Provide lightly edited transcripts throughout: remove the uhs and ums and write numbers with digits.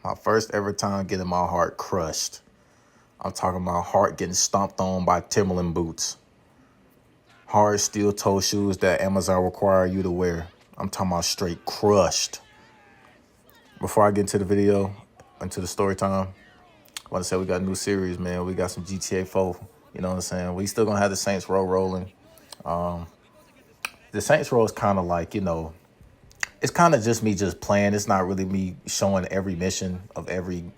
My first ever time getting my heart crushed. I'm talking about heart getting stomped on by Timberland boots. Hard steel toe shoes that Amazon require you to wear. I'm talking about straight crushed. Before I get into the video, into the story time, I want to say we got a new series, man. We got some GTA 4. You know what I'm saying? We still gonna have the Saints row rolling. The Saints row is kind of like, it's kind of just me just playing. It's not really me showing every mission of every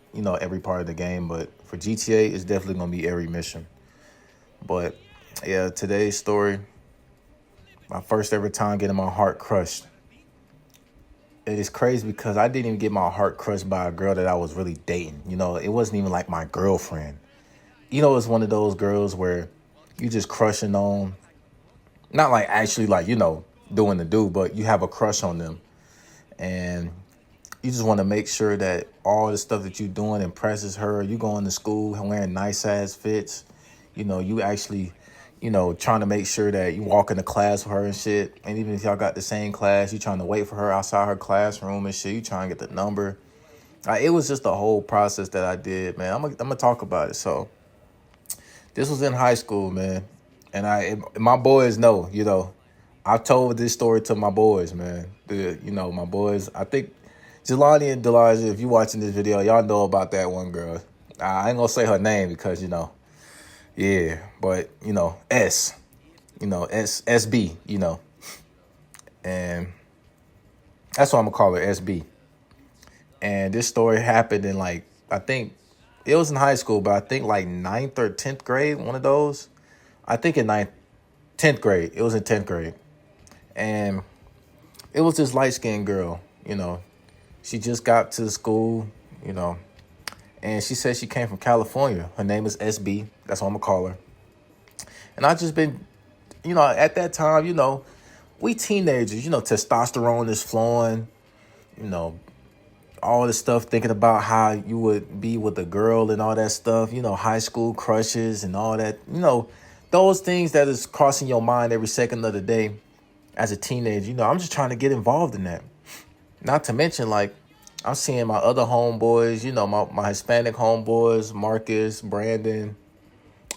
part of the game. But for GTA, it's definitely gonna be every mission. But yeah, today's story, my first ever time getting my heart crushed. It is crazy because I didn't even get my heart crushed by a girl that I was really dating. It wasn't even like my girlfriend. It's one of those girls where you just crushing on, not like actually like, doing the do, but you have a crush on them. And you just want to make sure that all the stuff that you're doing impresses her. You going to school and wearing nice ass fits. You actually, trying to make sure that you walk into class with her and shit. And even if y'all got the same class, you trying to wait for her outside her classroom and shit. You trying to get the number. It was just a whole process that I did, man. I'm gonna talk about it. So this was in high school, man. And my boys know, I've told this story to my boys, man. My boys, I think Jelani and Delaja, if you watching this video, y'all know about that one girl. I ain't gonna say her name because, yeah, but, S, SB, and that's what I'm gonna call her, SB. And this story happened in I think it was in high school, but I think like 9th or 10th grade, one of those. I think in 10th grade, it was in 10th grade. And it was this light-skinned girl, She just got to the school, and she said she came from California. Her name is SB. That's what I'm going to call her. And I just been, at that time, we teenagers, testosterone is flowing, all this stuff, thinking about how you would be with a girl and all that stuff, high school crushes and all that, those things that is crossing your mind every second of the day as a teenager. I'm just trying to get involved in that. Not to mention, I'm seeing my other homeboys, my Hispanic homeboys, Marcus, Brandon,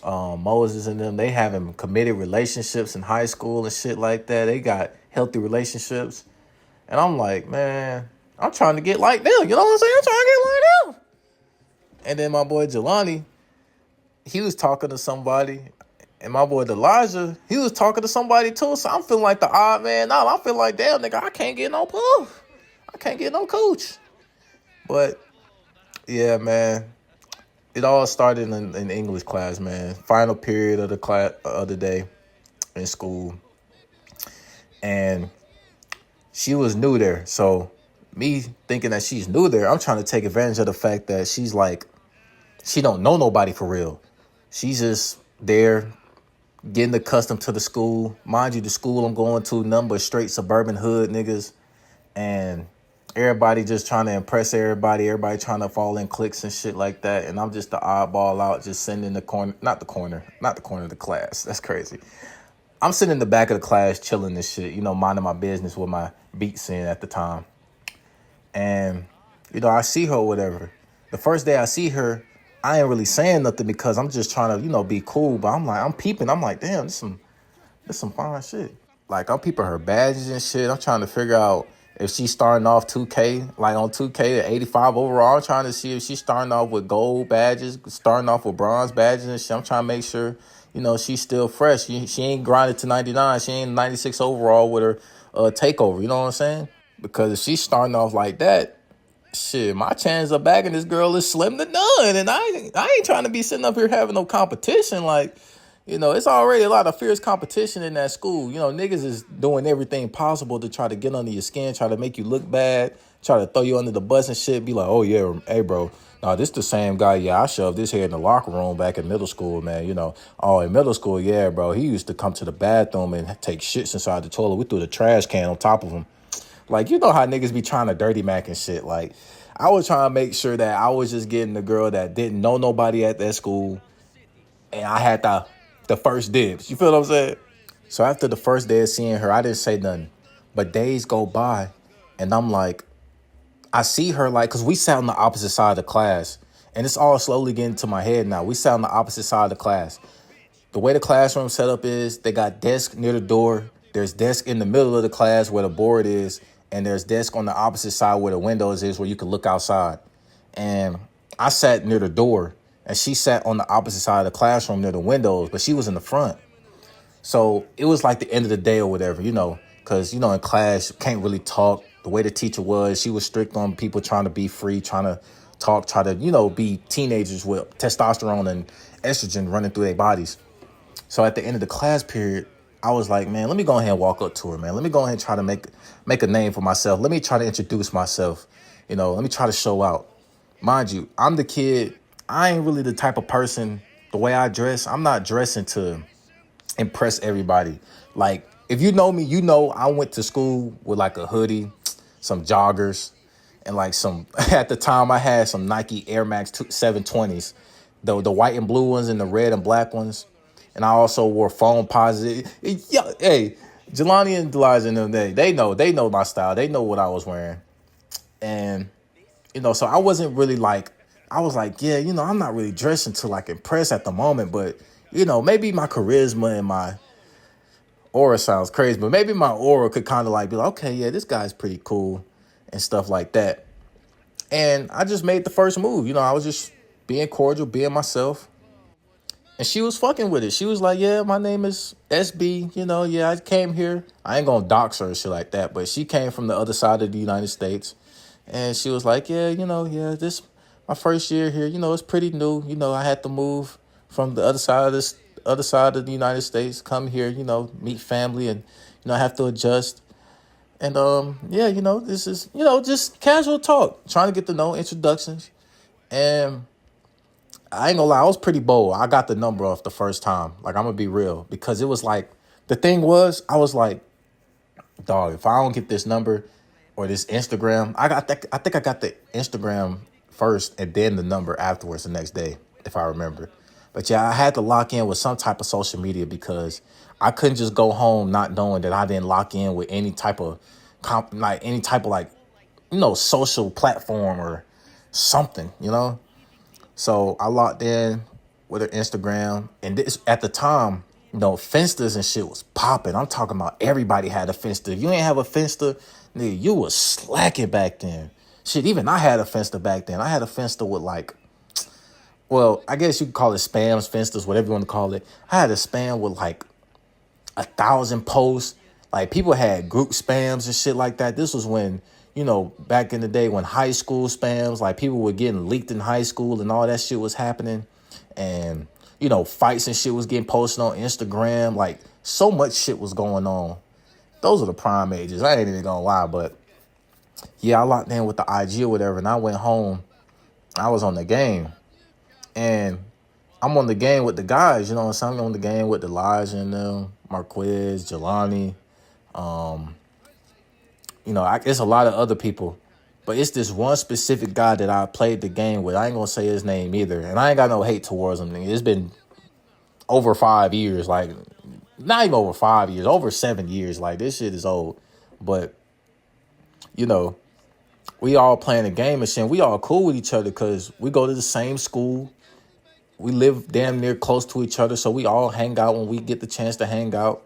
Moses and them, they having committed relationships in high school and shit like that. They got healthy relationships. And I'm like, man, I'm trying to get like them. You know what I'm saying? I'm trying to get like them. And then my boy Jelani, he was talking to somebody. And my boy Elijah, he was talking to somebody too. So I'm feeling like the odd man out. I feel like, damn, nigga, I can't get no puff. I can't get no cooch. But, yeah, man, it all started in English class, man. Final period of the class of the day in school. And she was new there. So me thinking that she's new there, I'm trying to take advantage of the fact that she's like, she don't know nobody for real. She's just there getting accustomed to the school. Mind you, the school I'm going to, nothing but straight suburban hood niggas. And everybody just trying to impress everybody. Everybody trying to fall in cliques and shit like that. And I'm just the oddball out, just sitting in the corner. Not the corner of the class. That's crazy. I'm sitting in the back of the class chilling this shit, minding my business with my beats in at the time. And, I see her or whatever. The first day I see her, I ain't really saying nothing because I'm just trying to, be cool. But I'm peeping. I'm like, damn, this some fine shit. I'm peeping her badges and shit. I'm trying to figure out if she's starting off 2K, on 2K at 85 overall. I'm trying to see if she's starting off with gold badges, starting off with bronze badges and shit. I'm trying to make sure, she's still fresh. She ain't grinded to 99. She ain't 96 overall with her takeover. You know what I'm saying? Because if she's starting off like that, shit, my chance of bagging this girl is slim to none. And I ain't trying to be sitting up here having no competition. It's already a lot of fierce competition in that school. Niggas is doing everything possible to try to get under your skin, try to make you look bad, try to throw you under the bus and shit. Be like, oh, yeah, hey, bro. No, this the same guy. Yeah, I shoved this here in the locker room back in middle school, man. Oh, in middle school, yeah, bro. He used to come to the bathroom and take shits inside the toilet. We threw the trash can on top of him. How niggas be trying to dirty Mac and shit. I was trying to make sure that I was just getting the girl that didn't know nobody at that school. And I had the first dibs. You feel what I'm saying? So after the first day of seeing her, I didn't say nothing. But days go by, and I'm like, I see her like, cause we sat on the opposite side of the class, and it's all slowly getting to my head now. We sat on the opposite side of the class. The way the classroom set up is they got desk near the door. There's desk in the middle of the class where the board is, and there's desk on the opposite side where the windows is where you can look outside. And I sat near the door, and she sat on the opposite side of the classroom near the windows, but she was in the front. So it was like the end of the day or whatever, because, in class, you can't really talk. The way the teacher was, she was strict on people trying to be free, trying to talk, try to, be teenagers with testosterone and estrogen running through their bodies. So at the end of the class period, I was like, man, let me go ahead and walk up to her, man. Let me go ahead and try to make a name for myself. Let me try to introduce myself. Let me try to show out. Mind you, I'm the kid. I ain't really the type of person, the way I dress, I'm not dressing to impress everybody. Like, if you know me, I went to school with like a hoodie, some joggers, and like at the time I had some Nike Air Max 720s, the white and blue ones and the red and black ones. And I also wore phone positive. Yeah, hey, Jelani and Elijah in them days, they know my style. They know what I was wearing. And, so I wasn't really like, I was like, yeah, I'm not really dressing to like impress at the moment, but, maybe my charisma and my aura sounds crazy, but maybe my aura could kind of like be like, okay, yeah, this guy's pretty cool and stuff like that. And I just made the first move. I was just being cordial, being myself. And she was fucking with it. She was like, yeah, my name is SB. Yeah, I came here. I ain't gonna dox her or shit like that, but she came from the other side of the United States. And she was like, yeah, yeah, this my first year here. It's pretty new. I had to move from the other side of the United States, come here, meet family, and I have to adjust. And yeah, this is just casual talk, trying to get to know, introductions. And I ain't gonna lie, I was pretty bold. I got the number off the first time. Like, I'm gonna be real, because it was like, the thing was, I was like, dog, if I don't get this number or this Instagram, I think I got the Instagram first and then the number afterwards the next day, if I remember. But yeah, I had to lock in with some type of social media, because I couldn't just go home not knowing that I didn't lock in with any type of social platform or something. So I locked in with her Instagram, and this at the time, Finsters and shit was popping. I'm talking about everybody had a Finster. If you ain't have a Finster, nigga, you was slacking back then. Shit, even I had a Finster back then. I had a Finster with like, well, I guess you could call it spams, Finsters, whatever you want to call it. I had a spam with like 1,000 posts. Like, people had group spams and shit like that. This was when, back in the day when high school spams, like, people were getting leaked in high school and all that shit was happening. And, fights and shit was getting posted on Instagram. Like, so much shit was going on. Those are the prime ages. I ain't even gonna lie, but yeah, I locked in with the IG or whatever, and I went home. I was on the game, and I'm on the game with the guys, what I'm saying? I'm on the game with Elijah and them, Marquez, Jelani. It's a lot of other people, but it's this one specific guy that I played the game with. I ain't gonna say his name either, and I ain't got no hate towards him. It's been over 5 years, like, not even over 5 years, over 7 years. Like, this shit is old, but we all playing a game and shit. We all cool with each other because we go to the same school. We live damn near close to each other, so we all hang out when we get the chance to hang out.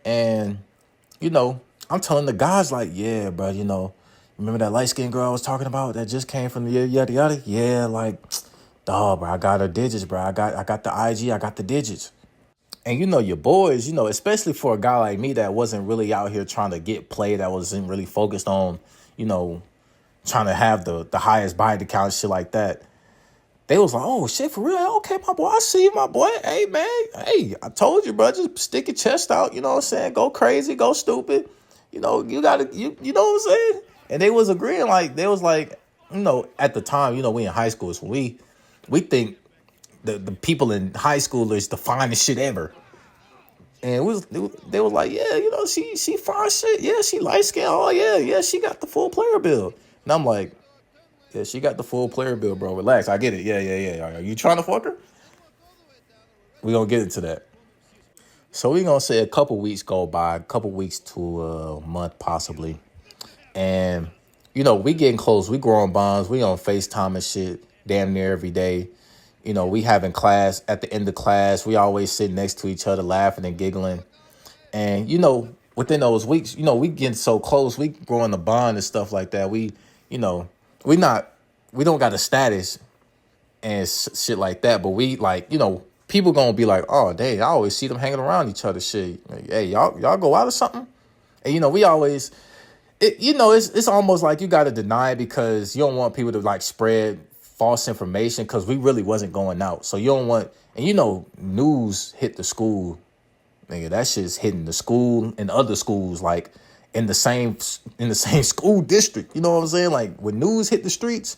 And, I'm telling the guys, like, yeah, bro, remember that light-skinned girl I was talking about that just came from the yada yada? Yeah, like, dog, bro, I got her digits, bro. I got the IG, I got the digits. And your boys, especially for a guy like me that wasn't really out here trying to get played, that wasn't really focused on, trying to have the highest body count, shit like that. They was like, oh, shit, for real? Okay, my boy, I see you, my boy. Hey, man. Hey, I told you, bro. Just stick your chest out. You know what I'm saying? Go crazy. Go stupid. You got to, you know what I'm saying? And they was agreeing. Like, they was like, at the time, we in high school. So we think the people in high school is the finest shit ever. And they was like, yeah, she fine shit. Yeah, she light skinned. Oh, yeah, she got the full player bill. And I'm like, yeah, she got the full player bill, bro. Relax. I get it. Yeah. Are you trying to fuck her? We gonna get into that. So we gonna say a couple weeks go by, a couple weeks to a month possibly. And we getting close. We growing bonds. We on FaceTime and shit damn near every day. We having class at the end of class. We always sit next to each other, laughing and giggling. And within those weeks, we getting so close. We growing a bond and stuff like that. You know, we not we don't got a status and shit like that. But we like, people gonna be like, oh, dang, I always see them hanging around each other. Shit, like, hey, y'all go out or something. And we always, it's almost like you got to deny it because you don't want people to like spread false information because we really wasn't going out. So you don't want, and news hit the school, nigga. That shit's hitting the school and other schools like in the same school district. You know what I'm saying? Like when news hit the streets,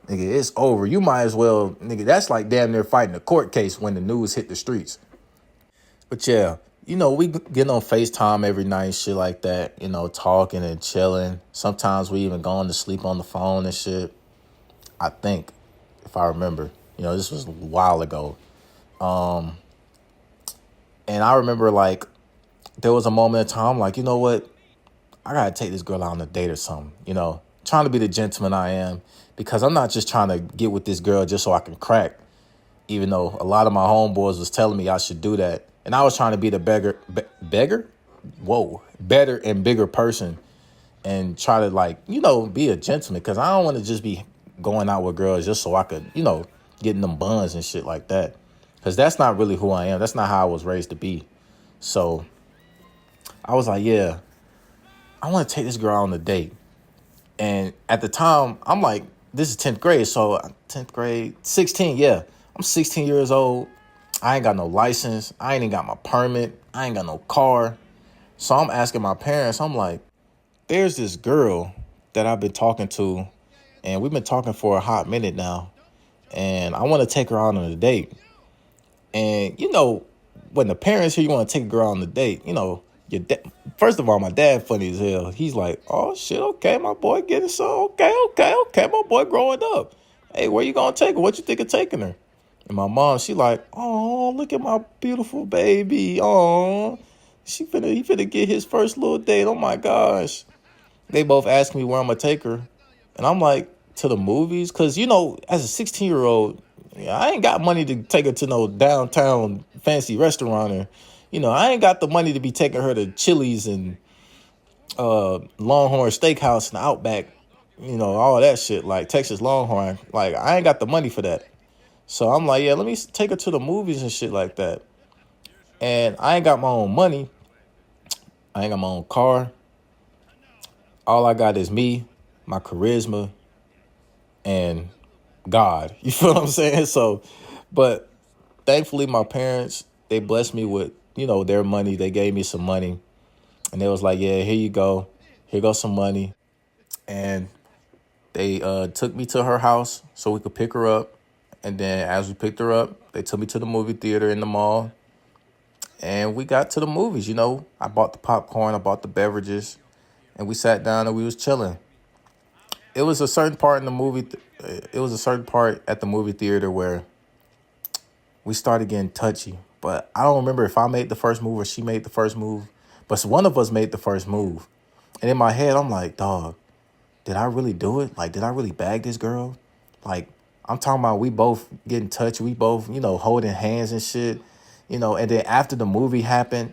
nigga, it's over. You might as well, nigga. That's like damn near fighting a court case when the news hit the streets. But yeah, we get on FaceTime every night, shit like that, talking and chilling. Sometimes we even going to sleep on the phone and shit. I think, if I remember, this was a while ago. And I remember like there was a moment in time like, you know what? I gotta take this girl out on a date or something, trying to be the gentleman I am because I'm not just trying to get with this girl just so I can crack, even though a lot of my homeboys was telling me I should do that. And I was trying to be the beggar? Whoa, better and bigger person and try to like, be a gentleman because I don't want to just be going out with girls just so I could, getting them buns and shit like that. Because that's not really who I am. That's not how I was raised to be. So I was like, yeah, I want to take this girl on a date. And at the time, I'm like, this is 10th grade. So 10th grade, 16, yeah. I'm 16 years old. I ain't got no license. I ain't even got my permit. I ain't got no car. So I'm asking my parents, I'm like, there's this girl that I've been talking to, and we've been talking for a hot minute now, and I want to take her out on a date. And, when the parents hear you want to take a girl on a date, first of all, my dad funny as hell. He's like, oh, shit, okay, my boy getting so, okay, my boy growing up. Hey, where you going to take her? What you think of taking her? And my mom, she like, oh, look at my beautiful baby. Oh, he finna get his first little date. Oh, my gosh. They both ask me where I'm going to take her. And I'm like, to the movies? Because, as a 16-year-old, I ain't got money to take her to no downtown fancy restaurant. Or, I ain't got the money to be taking her to Chili's and Longhorn Steakhouse and Outback. All that shit, like Texas Longhorn. Like, I ain't got the money for that. So I'm like, yeah, let me take her to the movies and shit like that. And I ain't got my own money. I ain't got my own car. All I got is me, my charisma, and God. You feel what I'm saying? So, but thankfully my parents, they blessed me with, their money. They gave me some money. And they was like, yeah, here you go. Here goes some money. And they took me to her house so we could pick her up. And then as we picked her up, they took me to the movie theater in the mall. And we got to the movies, I bought the popcorn, I bought the beverages, and we sat down and we was chilling. It was a certain part in the movie. It was a certain part at the movie theater where we started getting touchy. But I don't remember if I made the first move or she made the first move. But one of us made the first move. And in my head, I'm like, dog, did I really do it? Like, did I really bag this girl? Like, I'm talking about we both getting touched. We both, holding hands and shit. And then after the movie happened,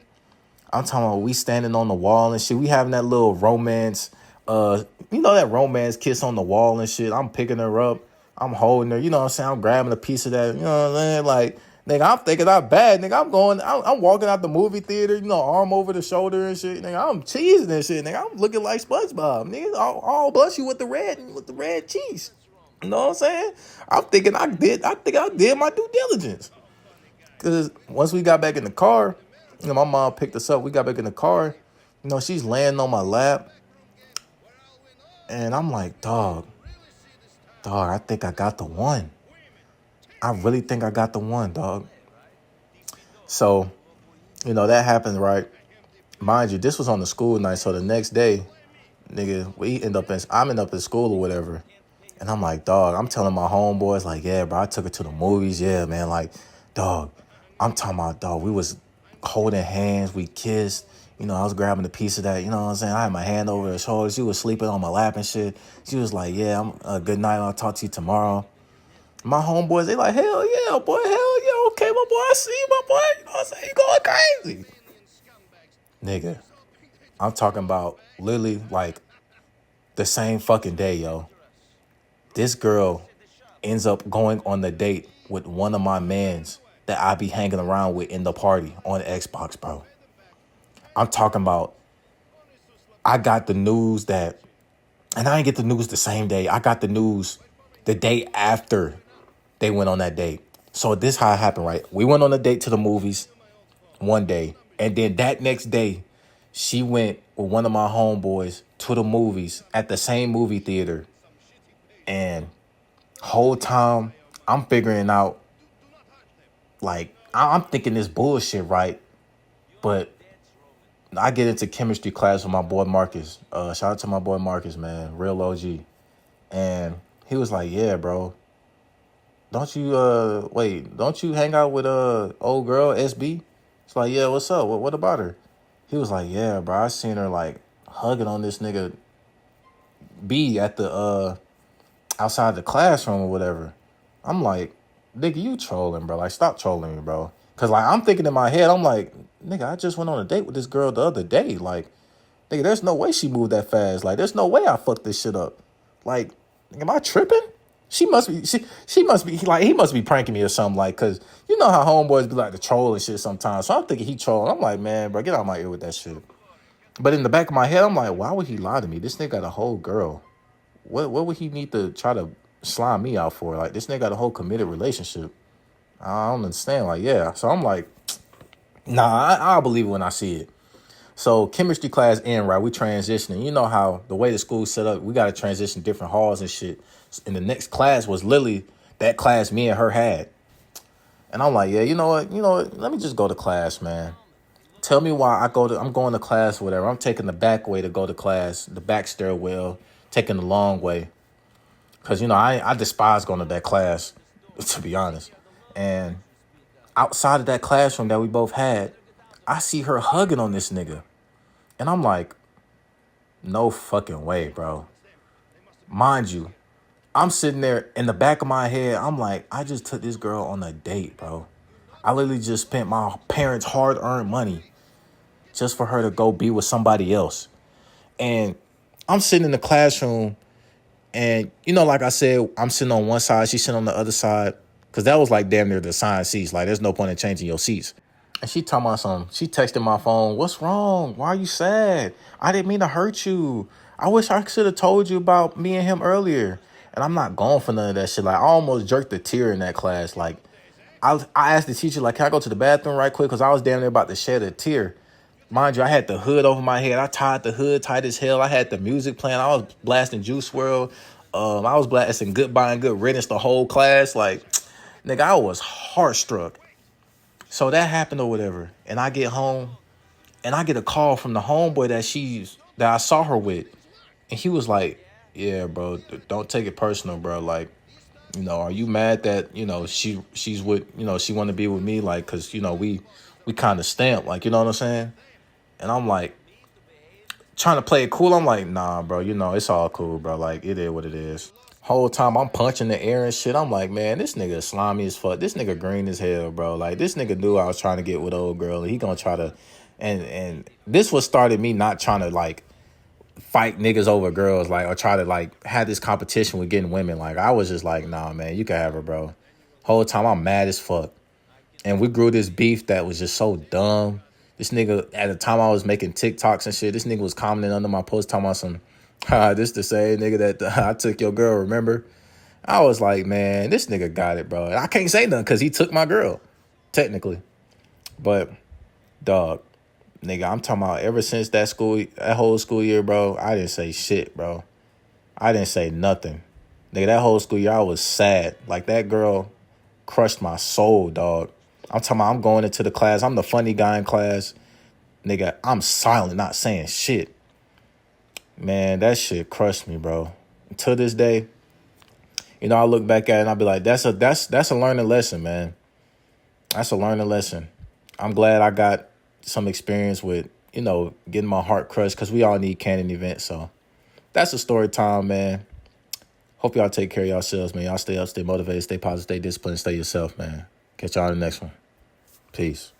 I'm talking about we standing on the wall and shit. We having that little romance, that romance kiss on the wall and shit. I'm picking her up. I'm holding her. You know what I'm saying? I'm grabbing a piece of that. You know what I'm saying? Like, nigga, I'm thinking I'm bad. Nigga, I'm walking out the movie theater, arm over the shoulder and shit. Nigga, I'm cheesing and shit. Nigga, I'm looking like SpongeBob. Nigga, all bless you with the red cheese. You know what I'm saying? I'm thinking I did my due diligence. Because once we got back in the car, my mom picked us up. We got back in the car. She's laying on my lap. And I'm like, dog, I think I got the one. I really think I got the one, dog. So, that happened, right? Mind you, this was on the school night. So the next day, nigga, I'm end up in school or whatever. And I'm like, dog, I'm telling my homeboys, like, yeah, bro, I took her to the movies. Yeah, man, like, dog, I'm talking about, dog, we was holding hands, we kissed, I was grabbing a piece of that, you know what I'm saying? I had my hand over her shoulder. She was sleeping on my lap and shit. She was like, yeah, good night. I'll talk to you tomorrow. My homeboys, they like, hell yeah, boy, hell yeah. Okay, my boy, I see you, my boy. You know what I'm saying? You going crazy. Nigga, I'm talking about literally like the same fucking day, yo. This girl ends up going on the date with one of my mans that I be hanging around with in the party on Xbox, bro. I'm talking about, I got the news that, and I didn't get the news the same day. I got the news the day after they went on that date. So this how it happened, right? We went on a date to the movies one day. And then that next day, she went with one of my homeboys to the movies at the same movie theater. And whole time I'm figuring out, like, I'm thinking this bullshit, right? But I get into chemistry class with my boy Marcus. Shout out to my boy Marcus, man. Real OG. And he was like, yeah, bro. Don't you hang out with old girl SB? It's like, yeah, what's up? What about her? He was like, yeah, bro, I seen her like hugging on this nigga B at the outside the classroom or whatever. I'm like, nigga, you trolling, bro. Like, stop trolling me, bro. Cause like I'm thinking in my head, I'm like, nigga, I just went on a date with this girl the other day. Like, nigga, there's no way she moved that fast. Like, there's no way I fucked this shit up. Like, am I tripping? She must be like, he must be pranking me or something, like, cause you know how homeboys be like to troll and shit sometimes. So I'm thinking he trolling. I'm like, man, bro, get out of my ear with that shit. But in the back of my head, I'm like, why would he lie to me? This nigga got a whole girl. What would he need to try to slime me out for? Like, this nigga got a whole committed relationship. I don't understand. Like, yeah. So I'm like, nah, I'll believe it when I see it. So chemistry class in, right? We transitioning. You know how the way the school's set up, we got to transition different halls and shit. And the next class was literally that class me and her had. And I'm like, yeah, you know what? Let me just go to class, man. Tell me why I'm going to class or whatever. I'm taking the back way to go to class, the back stairwell, taking the long way. Because, I despise going to that class, to be honest. And outside of that classroom that we both had, I see her hugging on this nigga. And I'm like, no fucking way, bro. Mind you, I'm sitting there in the back of my head. I'm like, I just took this girl on a date, bro. I literally just spent my parents' hard-earned money just for her to go be with somebody else. And I'm sitting in the classroom and, like I said, I'm sitting on one side, she's sitting on the other side. Because that was like damn near the assigned seats. Like, there's no point in changing your seats. And she talking about something. She texted my phone. What's wrong? Why are you sad? I didn't mean to hurt you. I wish I should have told you about me and him earlier. And I'm not going for none of that shit. Like, I almost jerked a tear in that class. Like, I asked the teacher, like, can I go to the bathroom right quick? Because I was damn near about to shed a tear. Mind you, I had the hood over my head. I tied the hood tight as hell. I had the music playing. I was blasting Juice WRLD. I was blasting Goodbye and Good Riddance the whole class. Like, nigga, I was heartstruck. So that happened or whatever. And I get home and I get a call from the homeboy that I saw her with. And he was like, yeah, bro, don't take it personal, bro. Like, are you mad that, she's with, she want to be with me? Like, cause, we kind of stamped, like, you know what I'm saying? And I'm like, trying to play it cool. I'm like, nah, bro, it's all cool, bro. Like, it is what it is. Whole time I'm punching the air and shit. I'm like, man, this nigga slimy as fuck. This nigga green as hell, bro. Like, this nigga knew I was trying to get with old girl. And he gonna try to, and this was started me not trying to, like, fight niggas over girls, like, or try to, like, have this competition with getting women. Like, I was just like, nah, man, you can have her, bro. Whole time I'm mad as fuck. And we grew this beef that was just so dumb. This nigga, at the time I was making TikToks and shit, this nigga was commenting under my post talking about some, this the same nigga that I took your girl, remember? I was like, man, this nigga got it, bro. I can't say nothing because he took my girl, technically. But, dog, nigga, I'm talking about ever since that whole school year, bro, I didn't say shit, bro. I didn't say nothing. Nigga, that whole school year, I was sad. Like, that girl crushed my soul, dog. I'm talking about I'm going into the class. I'm the funny guy in class. Nigga, I'm silent, not saying shit. Man, that shit crushed me, bro. To this day, I look back at it and I'll be like, that's a learning lesson, man. That's a learning lesson. I'm glad I got some experience with getting my heart crushed, because we all need canon events. So that's a story time, man. Hope y'all take care of yourselves, man. Y'all stay up, stay motivated, stay positive, stay disciplined, stay yourself, man. Catch y'all in the next one. Peace.